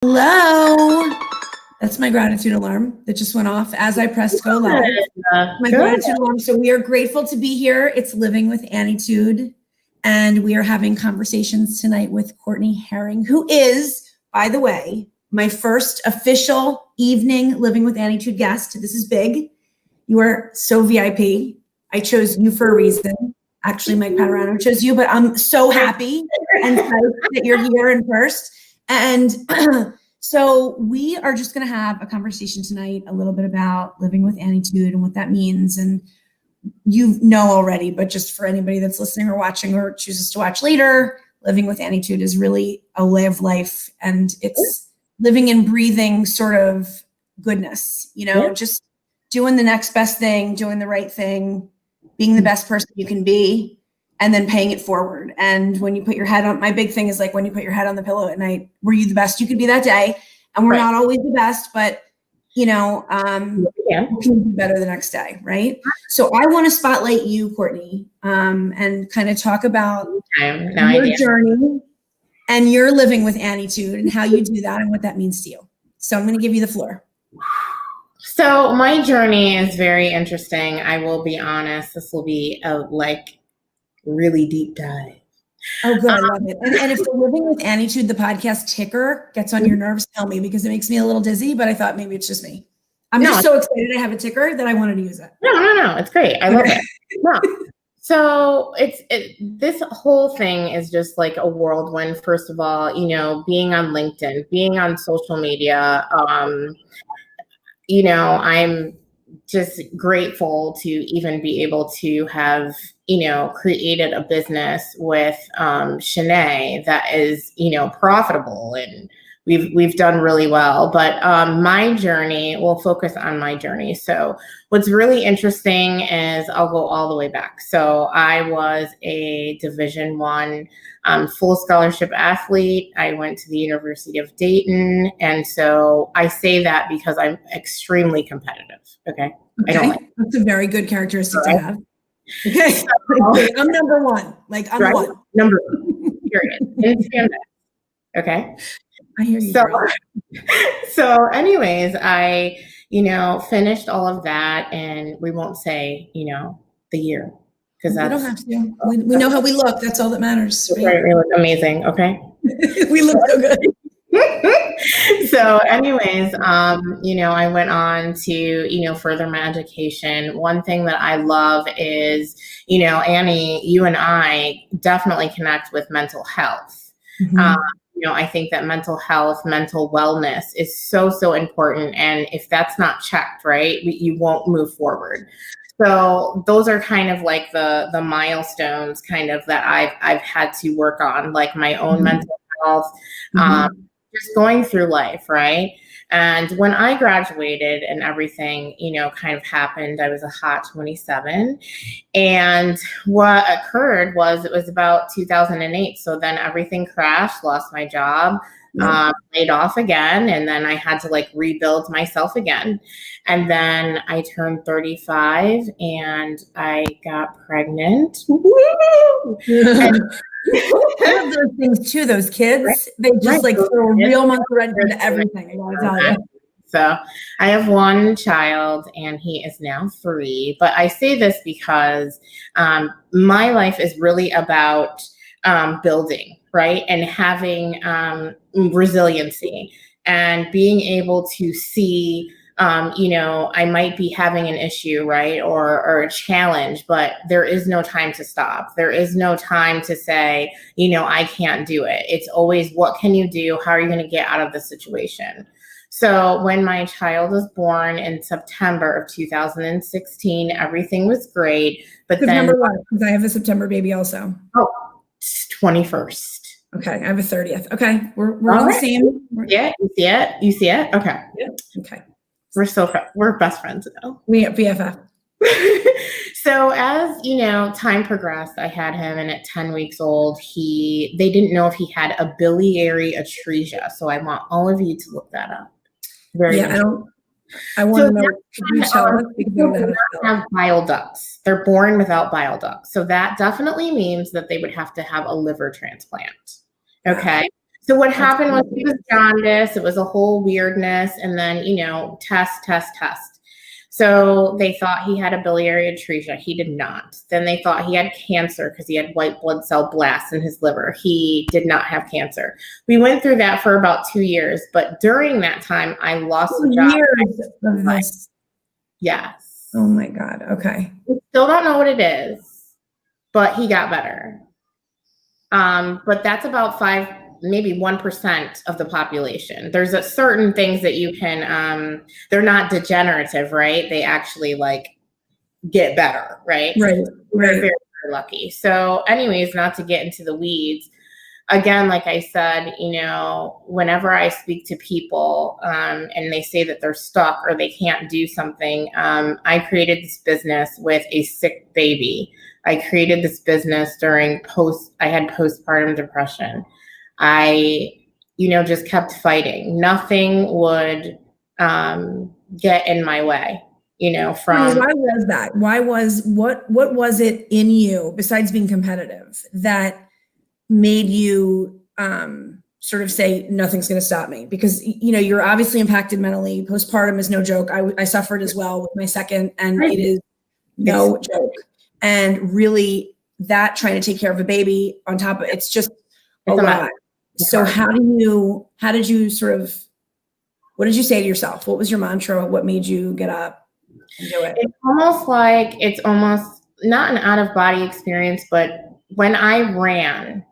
Hello. That's my gratitude alarm that just went off as I pressed go live. My gratitude alarm. So we are grateful to be here. It's Living With Annietude. And we are having conversations tonight with Courtney Harring, who is, by the way, my first official evening Living With Annietude guest. This is big. You are so VIP. I chose you for a reason. Actually, Mike Paterano chose you, but I'm so happy and psyched that you're here in first. And so we are just going to have a conversation tonight, a little bit about living with Annietude and what that means. And you know already, but just for anybody that's listening or watching or chooses to watch later, living with Annietude is really a way of life. And it's living and breathing sort of goodness, just doing the next best thing, doing the right thing, being the best person you can be, and then paying it forward. And when you put your head on, my big thing is like when you put your head on the pillow at night, were you the best you could be that day? And we're not always the best, but we can be better the next day, right? So I want to spotlight you, Courtney, and kind of talk about your journey and your living with Annietude and how you do that and what that means to you. So I'm going to give you the floor. So my journey is very interesting. I will be honest. This will be a really deep dive. Oh, good. I love it. And if the Living With Annietude, the podcast ticker gets on your nerves, tell me, because it makes me a little dizzy, but I thought maybe it's just me. I'm just so excited to have a ticker that I wanted to use it. No. It's great. I love it. No. So this whole thing is just like a whirlwind. First of all, being on LinkedIn, being on social media, I'm just grateful to even be able to have, created a business with Shanae that is, profitable, and we've done really well. But my journey, we'll focus on my journey. So what's really interesting is I'll go all the way back. So I was a Division I full scholarship athlete. I went to the University of Dayton. And so I say that because I'm extremely competitive. Okay. I don't like That's a very good characteristic to have. Okay. So, I'm number one. I'm one. Number one. Period. Okay. I hear you. So anyways, I, finished all of that, and we won't say, the year. Because we don't have to. We know how we look. That's all that matters. Right? We look amazing. Okay. We look so good. So anyways, I went on to, further my education. One thing that I love is, Annie, you and I definitely connect with mental health. Mm-hmm. I think that mental health, mental wellness is so important. And if that's not checked, right, you won't move forward. So those are kind of like the milestones kind of that I've had to work on, like my own mental health, just going through life, right? And when I graduated and everything, kind of happened, I was a hot 27. And what occurred was it was about 2008. So then everything crashed, lost my job, laid off again. And then I had to rebuild myself again. And then I turned 35 and I got pregnant. And I love those things too, those kids. They just throw a real monkey wrench into everything. I gotta tell you. So I have one child and he is now 3. But I say this because my life is really about building, right? And having resiliency and being able to see, I might be having an issue, right? Or a challenge, but there is no time to stop. There is no time to say, I can't do it. It's always, what can you do? How are you going to get out of the situation? So when my child was born in September of 2016, everything was great. But September what? Because I have a September baby also. Oh, 21st. Okay, I have a 30th. Okay, we're all the same. Yeah, you see it? Okay. Yeah. Okay. We're best friends now. We have BFF. So as time progressed, I had him, and at 10 weeks old, they didn't know if he had a biliary atresia. So I want all of you to look that up. I want to know. Could you tell us? They don't have bile ducts. They're born without bile ducts. So that definitely means that they would have to have a liver transplant. Okay. So what happened was he was jaundice. It was a whole weirdness. And then, test. So they thought he had a biliary atresia. He did not. Then they thought he had cancer because he had white blood cell blasts in his liver. He did not have cancer. We went through that for about 2 years. But during that time, I lost a job. Years of this. Yes. Oh my God. Okay. We still don't know what it is, but he got better. But that's about maybe 1% of the population. There's certain things that you can, they're not degenerative, right? They actually like get better, right? Right. We're very, very lucky. So anyways, not to get into the weeds, again, like I said, whenever I speak to people and they say that they're stuck or they can't do something, I created this business with a sick baby. I created this business during I had postpartum depression. I, just kept fighting. Nothing would get in my way, from. Why was that? What was it in you besides being competitive that made you sort of say nothing's going to stop me? Because, you're obviously impacted mentally. Postpartum is no joke. I suffered as well with my second, and it is no joke. And really that trying to take care of a baby on top of it's just a lot. So what did you say to yourself? What was your mantra? What made you get up and do it? It's almost not an out of body experience, but when I ran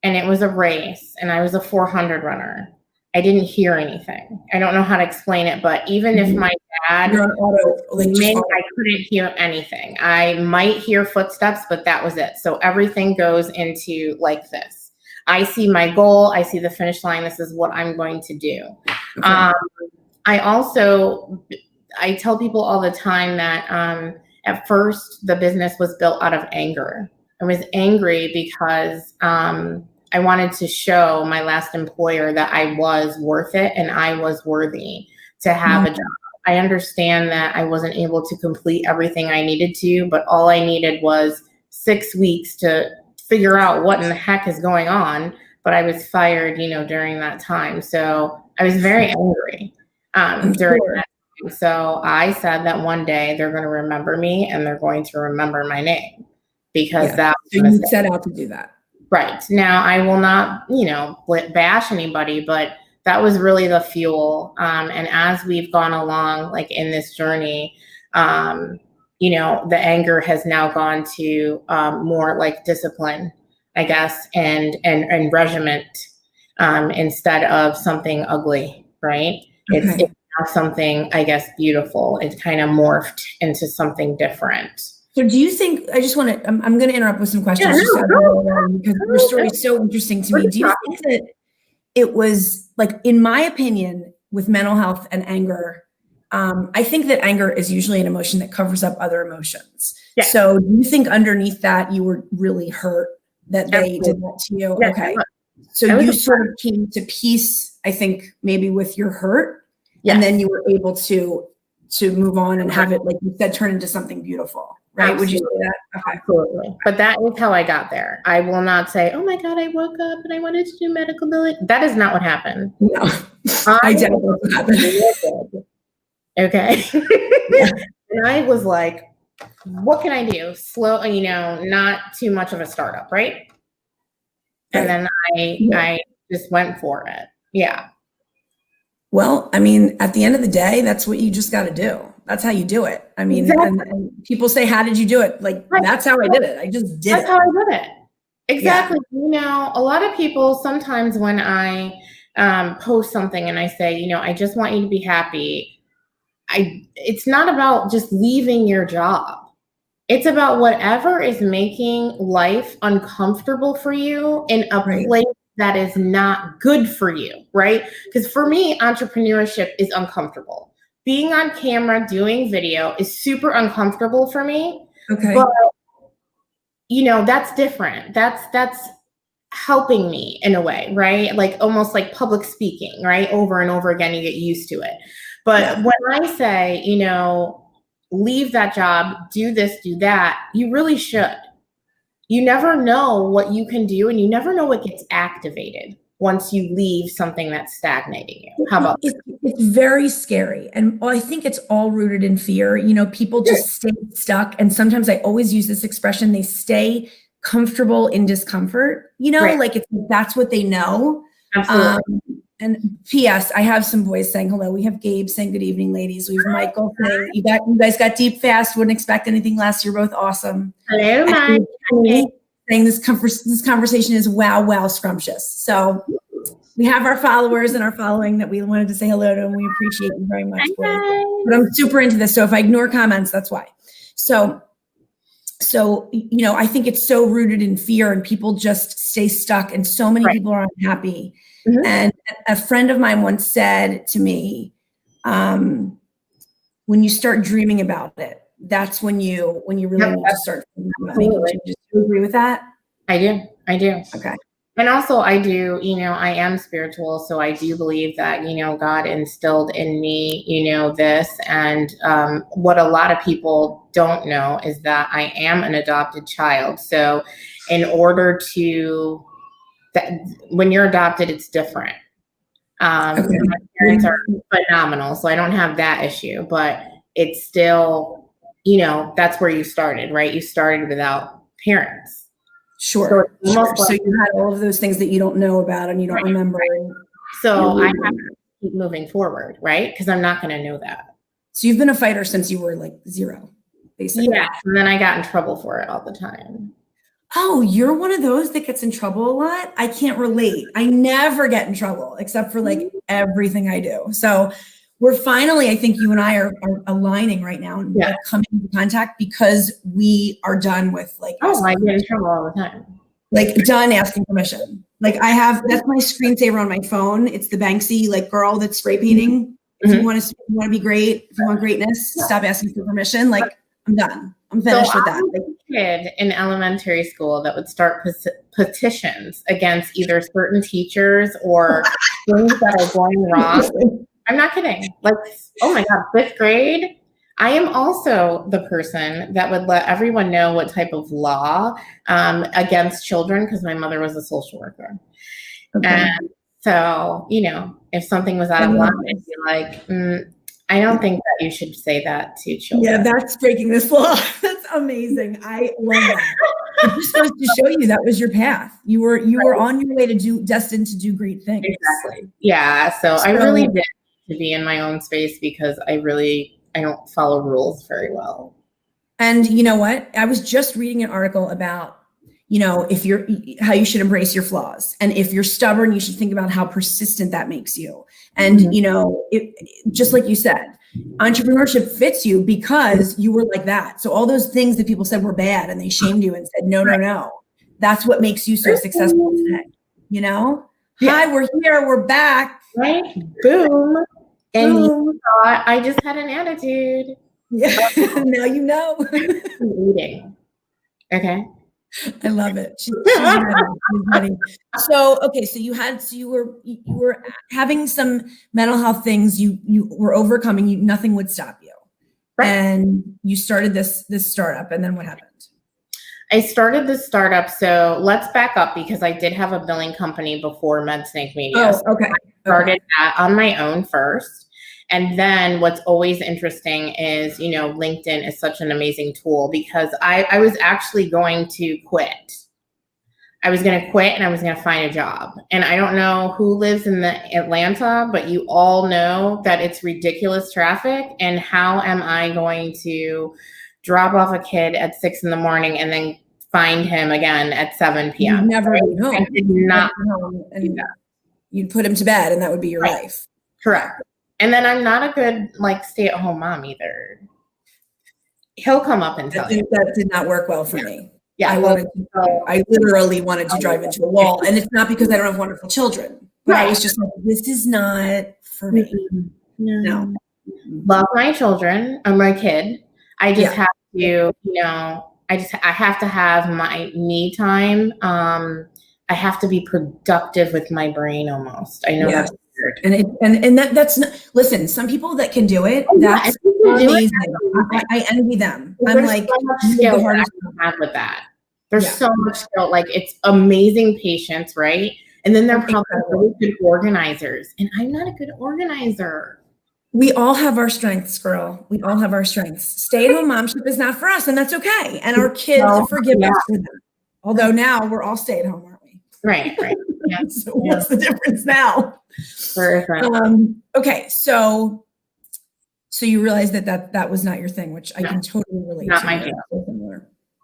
and it was a race and I was a 400 runner, I didn't hear anything. I don't know how to explain it, but even if my dad, I couldn't hear anything. I might hear footsteps, but that was it. So everything goes into like this. I see my goal. I see the finish line. This is what I'm going to do. Okay. I tell people all the time that at first the business was built out of anger. I was angry because I wanted to show my last employer that I was worth it and I was worthy to have a job. I understand that I wasn't able to complete everything I needed to, but all I needed was 6 weeks to figure out what in the heck is going on. But I was fired, during that time. So I was very angry during that time. So I said that one day they're going to remember me and they're going to remember my name because that was so you set out to do that. Right. Now, I will not, bash anybody, but that was really the fuel. And as we've gone along, like in this journey, the anger has now gone to more like discipline, I guess, and regiment instead of something ugly, right? Okay. It's now something, I guess, beautiful. It's kind of morphed into something different. So do you think, I'm going to interrupt with some questions because your story is so interesting to me. Do you think that it was, like, in my opinion, with mental health and anger, I think that anger is usually an emotion that covers up other emotions. Yeah. So do you think underneath that you were really hurt that they did that to you? Yeah. Okay. So you sort of came to peace, I think, maybe with your hurt, and then you were able to move on and have it, like you said, turn into something beautiful. Right? Absolutely. Would you say that? Okay. Absolutely. But that is how I got there. I will not say, oh my God, I woke up and I wanted to do medical billing. That is not what happened. No, I didn't know what happened. Okay. Yeah. And I was like, what can I do? Slow, not too much of a startup, right? And then I just went for it. Yeah. Well, I mean, at the end of the day, that's what you just got to do. That's how you do it. I mean, exactly. and people say, how did you do it? Like, that's how I did it. I just did it. That's how I did it. Exactly. Yeah. A lot of people, sometimes when I post something and I say, I just want you to be happy. It's not about just leaving your job. It's about whatever is making life uncomfortable for you in a place that is not good for you, right? Because for me, entrepreneurship is uncomfortable. Being on camera, doing video is super uncomfortable for me. Okay. But, that's different. That's helping me in a way, right? Like almost like public speaking, right? Over and over again, you get used to it. But when I say, leave that job, do this, do that, you really should. You never know what you can do and you never know what gets activated. once you leave something that's stagnating you? How about it's very scary. And I think it's all rooted in fear. You know, people just stay stuck. And sometimes I always use this expression, they stay comfortable in discomfort, you know, like that's what they know. Absolutely. And P.S. I have some boys saying hello. We have Gabe saying good evening, ladies. We have Michael saying you guys got deep fast. Wouldn't expect anything less. You're both awesome. Hello, Mike. Saying this conversation is wow scrumptious. So we have our followers and our following that we wanted to say hello to, and we appreciate you very much. But I'm super into this. So if I ignore comments, that's why. So, you know, I think it's so rooted in fear and people just stay stuck and so many people are unhappy. And a friend of mine once said to me, when you start dreaming about it, that's when you really need to start thinking about making changes. Do you agree with that? I do. Okay. And also I do, you know, I am spiritual. So I do believe that, you know, God instilled in me, you know, this. And what a lot of people don't know is that I am an adopted child. So in order to, when you're adopted, it's different. My parents are phenomenal. So I don't have that issue, but it's still, you know, that's where you started, right? You started without parents. Sure. So you had all of those things that you don't know about and you don't remember. So I have to keep moving forward, right? Because I'm not going to know that. So you've been a fighter since you were like 0, basically. Yeah. And then I got in trouble for it all the time. Oh, you're one of those that gets in trouble a lot? I can't relate. I never get in trouble except for like everything I do. So we're finally, I think you and I are aligning right now and like coming into contact because we are done with like. Oh, I get in trouble all the time. Like done asking permission. Like that's my screensaver on my phone. It's the Banksy like girl that's spray painting. If you want to be great, if you want greatness, stop asking for permission. Like I'm done. I'm finished with that. I was a kid in elementary school that would start petitions against either certain teachers or things that are going wrong. I'm not kidding. Like, oh my God, 5th grade. I am also the person that would let everyone know what type of law against children, because my mother was a social worker. Okay. And so, you know, if something was out of line, I'd be like, I don't think that you should say that to children. Yeah, that's breaking this law. That's amazing. I love that. It just goes to show you that was your path. You were on your way to destined to do great things. Exactly. Yeah. So I really did to be in my own space because I don't follow rules very well. And you know what? I was just reading an article about, you know, how you should embrace your flaws. And if you're stubborn, you should think about how persistent that makes you. And, you know, just like you said, entrepreneurship fits you because you were like that. So all those things that people said were bad and they shamed you and said, no. That's what makes you so successful today. You know? Yeah. Hi, we're here. We're back. Right? Boom. And you thought I just had an attitude. Yeah. Now you know. Eating. Okay. I love it. She's ready. So, okay. So you were having some mental health things you were overcoming. Nothing would stop you. Right. And you started this startup. And then what happened? I started this startup. So let's back up because I did have a billing company before MedSnake Media. Oh, okay. I started that on my own first. And then what's always interesting is, you know, LinkedIn is such an amazing tool because I was actually going to quit. I was going to quit and I was going to find a job. And I don't know who lives in Atlanta, but you all know that it's ridiculous traffic. And how am I going to drop off a kid at 6 a.m. and then find him again at 7 p.m.? You'd never be home. I did not home and you'd put him to bed and that would be your life. Correct. And then I'm not a good stay-at-home mom either. He'll come up and tell you. That did not work well for me. Yeah. I literally wanted to drive into a wall. And it's not because I don't have wonderful children. But I was just like, this is not for me. No. Love my children. I'm my kid. I just have to, you know, I have to have my me time. I have to be productive with my brain almost. I know that's weird. And that's not, listen, some people that can do it, that's amazing. I envy them. I'm like, so much skill that I have with that. There's so much skill. Like it's amazing patience, right? And then they're probably really good organizers. And I'm not a good organizer. We all have our strengths, girl. We all have our strengths. Stay-at-home momship is not for us, and that's okay. And our kids forgive us for that. Although now we're all stay-at-home, aren't we? Right. Yeah. So what's the difference now? Okay, so you realized that was not your thing, which I can totally relate to. Not my jam.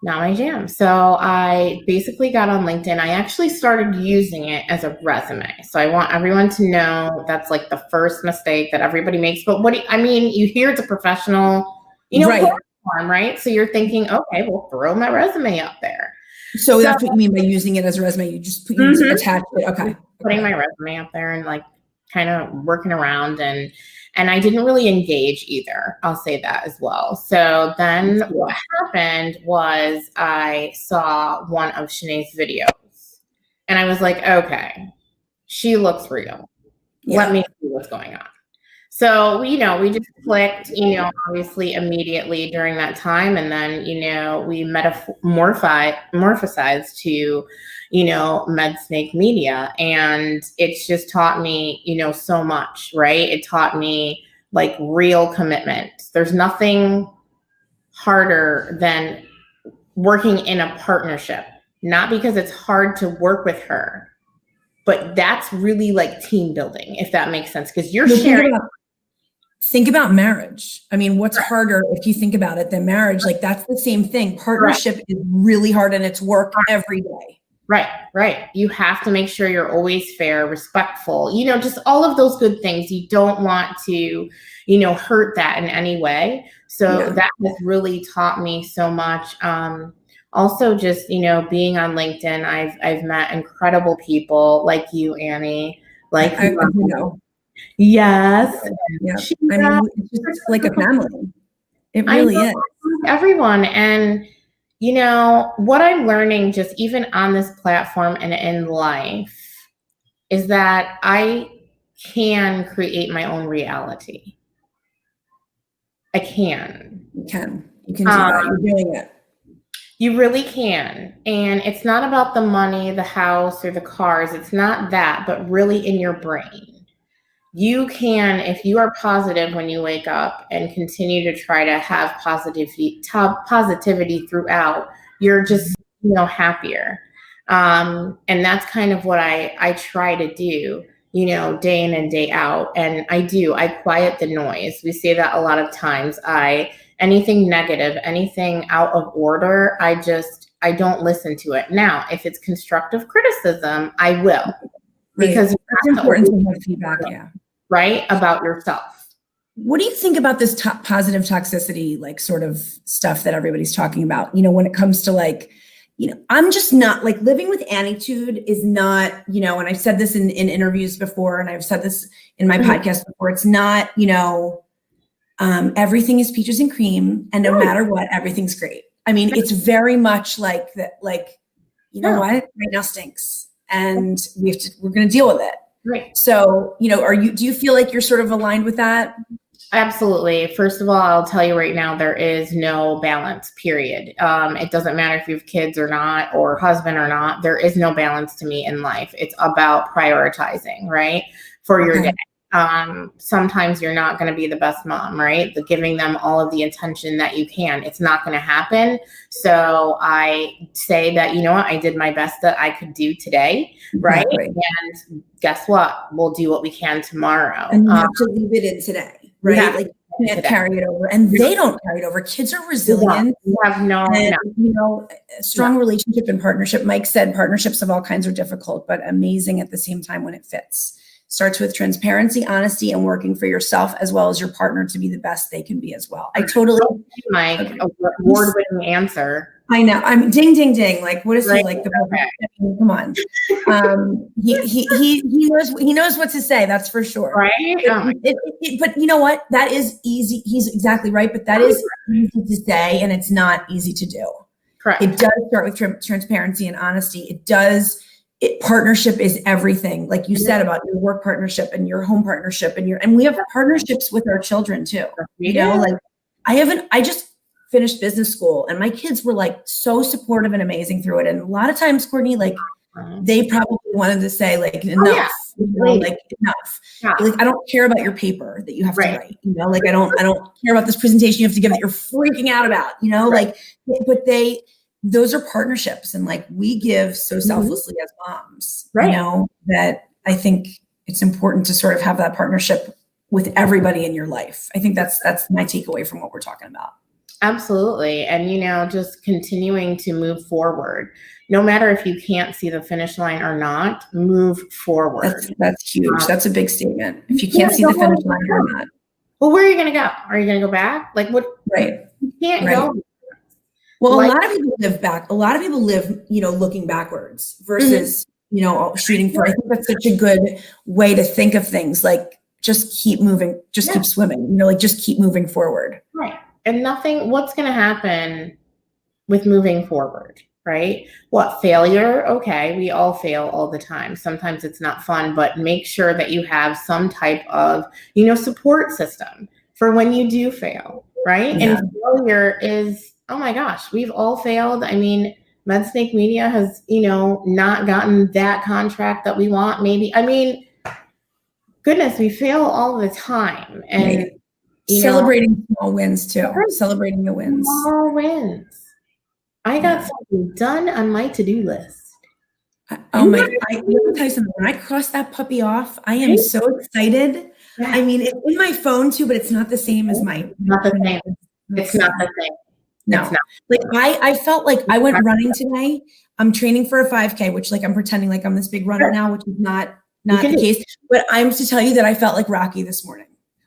Not my jam. So I basically got on LinkedIn. I actually started using it as a resume. So I want everyone to know that's like the first mistake that everybody makes. But you hear it's a professional, platform, right? So you're thinking, okay, we'll throw my resume up there. So that's what you mean by using it as a resume. You just attach it. Okay. Putting my resume up there and like kind of working around and I didn't really engage either. I'll say that as well. So then what happened was I saw one of Shanae's videos and I was like, okay, she looks real. Yeah. Let me see what's going on. So, we just clicked, obviously immediately during that time. And then, we metamorphosized to, MedSnake Media. And it's just taught me, so much, right? It taught me like real commitment. There's nothing harder than working in a partnership, not because it's hard to work with her, but that's really like team building, if that makes sense. Because you're sharing. Think about marriage. I mean, what's harder if you think about it than marriage? Like that's the same thing. Partnership is really hard and it's work every day. Right. You have to make sure you're always fair, respectful, just all of those good things. You don't want to, hurt that in any way. So that has really taught me so much. Also just, being on LinkedIn, I've met incredible people like you, Annie, like I know. Yes. Yeah. It's just like a family. It really is. Everyone. And, what I'm learning just even on this platform and in life is that I can create my own reality. I can. You can do that. You're doing it. You really can. And it's not about the money, the house, or the cars. It's not that, but really in your brain. You can, if you are positive when you wake up and continue to try to have positivity throughout, you're just, happier. And that's kind of what I try to do, day in and day out. And I quiet the noise. We say that a lot of times. Anything negative, anything out of order, I don't listen to it. Now, if it's constructive criticism, I will. Because it's important to have feedback, right? About yourself. What do you think about this positive toxicity, like sort of stuff that everybody's talking about? When it comes to like, I'm just not like Living with Annietude is not, and I've said this in interviews before, and I've said this in my podcast before. It's not, everything is peaches and cream, and no matter what, everything's great. I mean, it's very much like that. Like, what right now stinks, and we're going to deal with it. Right. So, do you feel like you're sort of aligned with that? Absolutely. First of all, I'll tell you right now, there is no balance, period. It doesn't matter if you have kids or not, or husband or not, there is no balance to me in life. It's about prioritizing, right? For your day. Sometimes you're not going to be the best mom, right? Giving them all of the attention that you can. It's not going to happen. So I say that, I did my best that I could do today, right? And guess what? We'll do what we can tomorrow. And you have to leave it in today, right? Like you can't carry it over. And they don't carry it over. Kids are resilient. You have a strong relationship and partnership. Mike said partnerships of all kinds are difficult, but amazing at the same time when it fits. Starts with transparency, honesty, and working for yourself as well as your partner to be the best they can be as well. I totally, Mike, award-winning answer. I know. I'm ding, ding, ding. Like, what is he like? Come on. He knows what to say. That's for sure. Right. But you know what? That is easy. He's exactly right. But that is easy to say, and it's not easy to do. Correct. It does start with transparency and honesty. It does. Partnership is everything. Like you said about your work partnership and your home partnership and we have partnerships with our children too. Like I just finished business school and my kids were like so supportive and amazing through it. And a lot of times, Courtney, like they probably wanted to say like enough, like enough. Yeah. Like I don't care about your paper that you have Right. to write, like I don't care about this presentation you have to give that you're freaking out about, Right. like, but those are partnerships, and like we give so selflessly as moms, right. That I think it's important to sort of have that partnership with everybody in your life. I think that's my takeaway from what we're talking about. Absolutely. And, just continuing to move forward, no matter if you can't see the finish line or not, move forward. That's huge. That's a big statement. If you can't see the finish line or not. Well, where are you going to go? Are you going to go back? Like what? Right. You can't go. Well, a lot of people live back. A lot of people live, looking backwards versus, shooting for. I think that's such a good way to think of things. Like just keep moving, just keep swimming, like just keep moving forward. Right. And what's going to happen with moving forward, right? What, failure? Okay, we all fail all the time. Sometimes it's not fun, but make sure that you have some type of, support system for when you do fail, right? Yeah. And failure is, oh my gosh, we've all failed. I mean, MedSnake Media has, not gotten that contract that we want, maybe. I mean, goodness, we fail all the time. And celebrating small wins too. Celebrating the wins. Small wins. I got something done on my to-do list. Let me tell you something. When I cross that puppy off, I am so excited. Yeah. I mean, it's in my phone too, but it's not the same as my. Not the same. It's not the same. No. It's not. Like I felt like I went running today. I'm training for a 5K, which like I'm pretending like I'm this big runner now, which is not the case. But I'm to tell you that I felt like Rocky this morning.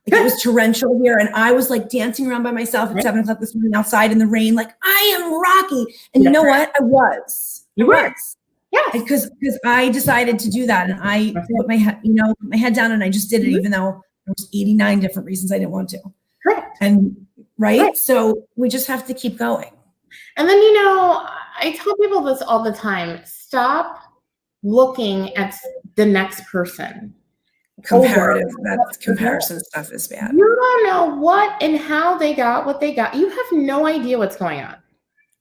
Like it was torrential here, and I was like dancing around by myself at 7 o'clock this morning outside in the rain, like I am Rocky. And you know what? I was. You were. Yeah. Because I decided to do that, and I put my head down, and I just did it, even though there was 89 different reasons I didn't want to. Correct. And right. So we just have to keep going. And then I tell people this all the time: stop looking at the next person. Comparison stuff is bad. You don't know what and how they got what they got. You have no idea what's going on,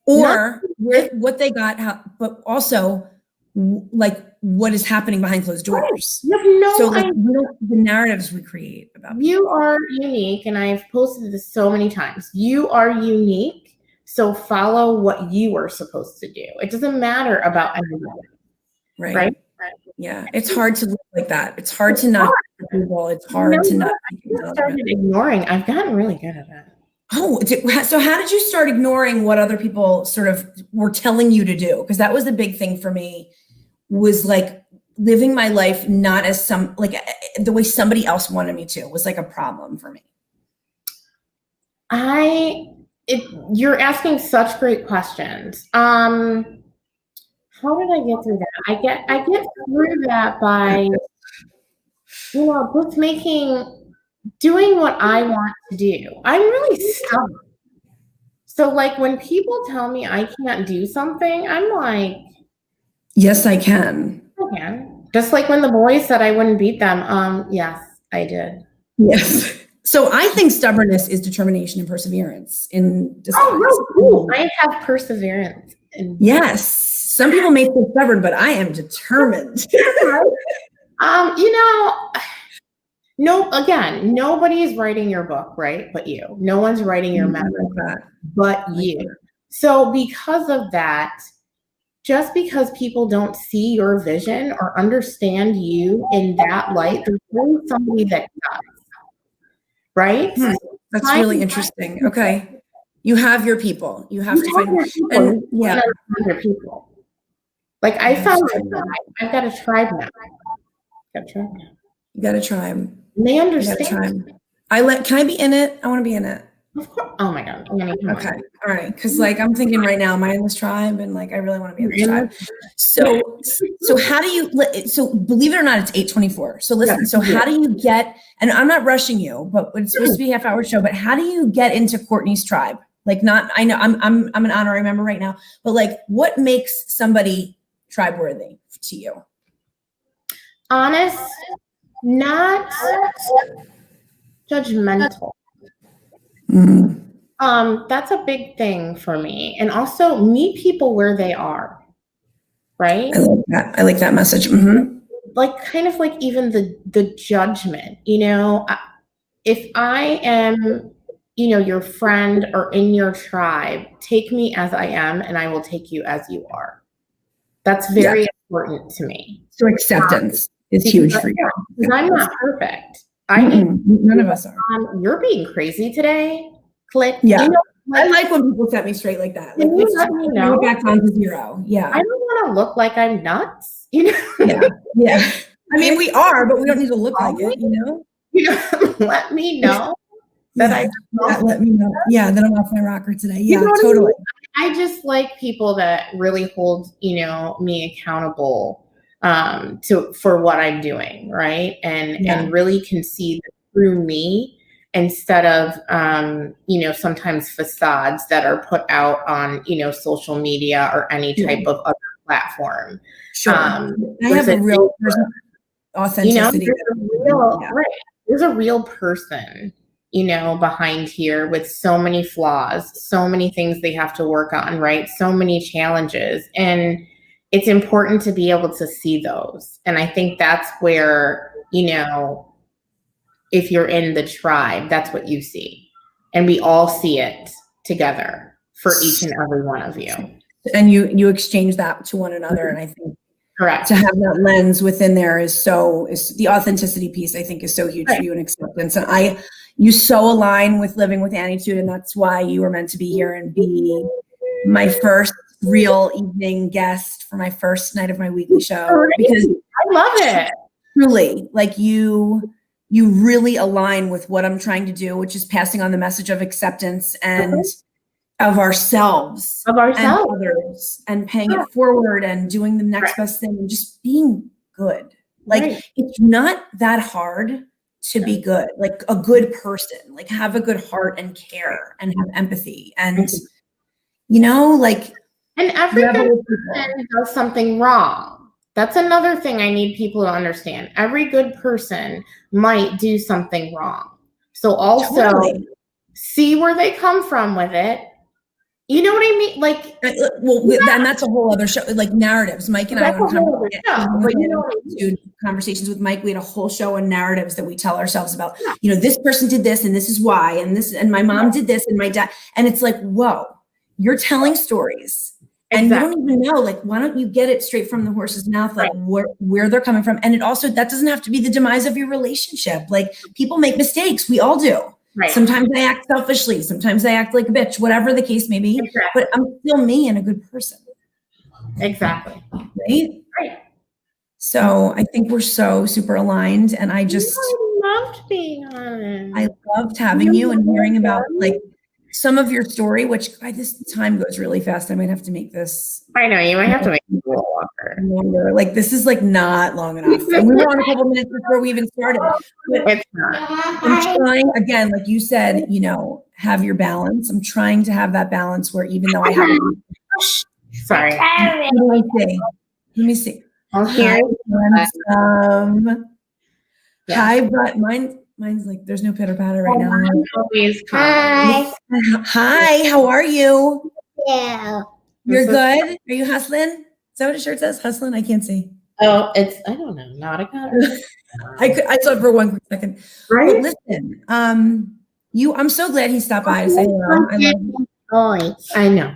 or what they got, but also like what is happening behind closed doors. You have no idea. The narratives we create about people. You are unique, and I've posted this so many times. You are unique, so follow what you are supposed to do. It doesn't matter about anybody. Right? Yeah, it's hard to live like that. It's hard to not people. It's hard to not. I started ignoring. I've gotten really good at it. Oh, so how did you start ignoring what other people sort of were telling you to do? Because that was the big thing for me, was like living my life not as the way somebody else wanted me to was like a problem for me. You're asking such great questions. How did I get through that? I get through that by, just doing what I want to do. I'm really stubborn. So like when people tell me I can't do something, I'm like, yes, I can. I can. Just like when the boys said I wouldn't beat them. Yes, I did. Yes. So I think stubbornness is determination and perseverance in disguise. Oh, no, cool. I have perseverance. Yes. Some people may feel stubborn, but I am determined. Nobody's writing your book, right? But you. No one's writing your memoir, but you. So because of that, just because people don't see your vision or understand you in that light, there's really somebody that does. Right? That's really interesting. Okay. You have your people. You have to find your people. Like I found I've got a tribe now. You got a tribe. And they understand. Can I be in it? I want to be in it. Of course. Oh my God. Okay. All right. Because like I'm thinking right now, am I in this tribe? And like I really want to be in this tribe. So how do you? So believe it or not, it's 8:24. So listen. So how do you get? And I'm not rushing you, but it's supposed to be a half-hour show. But how do you get into Courtney's tribe? Like not. I know I'm an honorary member right now, but like what makes somebody tribe worthy to you? Honest, not judgmental. That's a big thing for me. And also meet people where they are. right? I like that message. Mm-hmm. Like kind of like even the judgment, if I am, your friend or in your tribe, take me as I am and I will take you as you are. That's very important to me. So acceptance is huge for you. Because I'm not perfect. None of us are. You're being crazy today. Click. Yeah. I like when people set me straight like that. Like, let's go back down to zero. Yeah. I don't want to look like I'm nuts. Yeah. I mean, we are, but we don't need to look like it, Let me know that let me know. Yeah, that I'm off my rocker today. Yeah, totally. I just like people that really hold, me accountable for what I'm doing, right? And really can see through me instead of sometimes facades that are put out on social media or any type of other platform. Sure. I have a real person, authenticity. There's a real person behind here with so many flaws, so many things they have to work on, right? So many challenges. And it's important to be able to see those. And I think that's where, if you're in the tribe, that's what you see. And we all see it together for each and every one of you. And you exchange that to one another. And I think correct. To have that lens within there is the authenticity piece, I think, is so huge for you, and acceptance. And you so align with Living with Annietude, and that's why you were meant to be here and be my first real evening guest for my first night of my weekly show. Because I love it. Truly, like you really align with what I'm trying to do, which is passing on the message of acceptance and of ourselves and others, and paying it forward and doing the next best thing and just being good. Like it's not that hard to be good, like a good person, like have a good heart and care and have empathy and and every good person does something wrong. That's another thing I need people to understand. Every good person might do something wrong. So also see where they come from with it. You know what I mean? Like, and that's a whole other show, like narratives. Mike and I conversations with Mike. We had a whole show on narratives that we tell ourselves about, this person did this and this is why, and my mom did this and my dad. And it's like, whoa, you're telling stories and you don't even know, like, why don't you get it straight from the horse's mouth, like where they're coming from. And it also, that doesn't have to be the demise of your relationship. Like people make mistakes. We all do. Right. Sometimes I act selfishly. Sometimes I act like a bitch, whatever the case may be, but I'm still me and a good person. Exactly. Right. So I think we're so super aligned, and I just loved being on it. I loved having you and hearing about like some of your story, which by this time goes really fast. I might have to make this. I know you might have to make it a little longer. Like this is like not long enough. And we were on a couple minutes before we even started. But it's not. I'm trying again, like you said, have your balance. I'm trying to have that balance where even though I have sorry. Let me see. Hi, hi, but mine's like there's no pitter patter right now. Hi, how are you? Yeah. You're good? Are you hustling? Is that what his shirt says? Hustling? I can't see. Oh, I don't know, Nautica. I saw it for one quick second. Right. But listen, I'm so glad he stopped by to say hello. I love you. Toys. I know.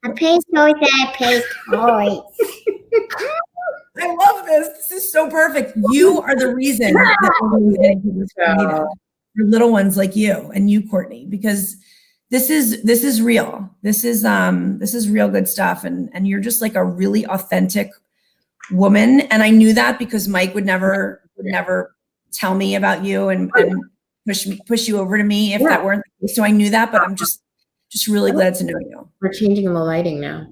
I play toys and I play toys. I love this. This is so perfect. You are the reason that Living was created. For little ones like you and you, Courtney, because this is real. This is real good stuff. And you're just like a really authentic woman. And I knew that because Mike would never tell me about you and push you over to me if that weren't the case. So I knew that, but I'm just really glad to know you. We're changing the lighting now.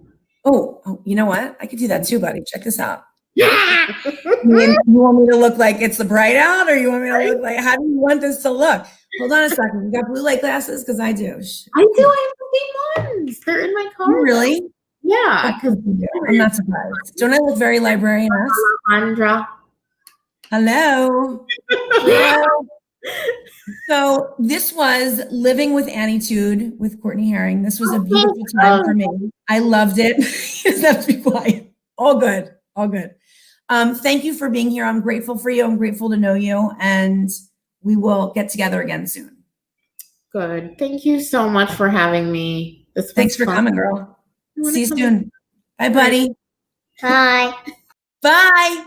Oh, you know what? I could do that too, buddy. Check this out. You want me to look like it's the bright out, or you want me to look like, how do you want this to look? Hold on a second. You got blue light glasses? Because I do. I do. I have the same ones. They're in my car. Really? Yeah. I'm not surprised. Don't I look very librarian-esque? Alejandra. Hello. Hello. So this was Living with Annietude with Courtney Harring. This was a beautiful time for me. I loved it. You just have to be quiet. All good. All good. Thank you for being here. I'm grateful for you. I'm grateful to know you. And we will get together again soon. Good. Thank you so much for having me. Thanks for coming, girl. See you soon. Bye, buddy. Bye. Bye.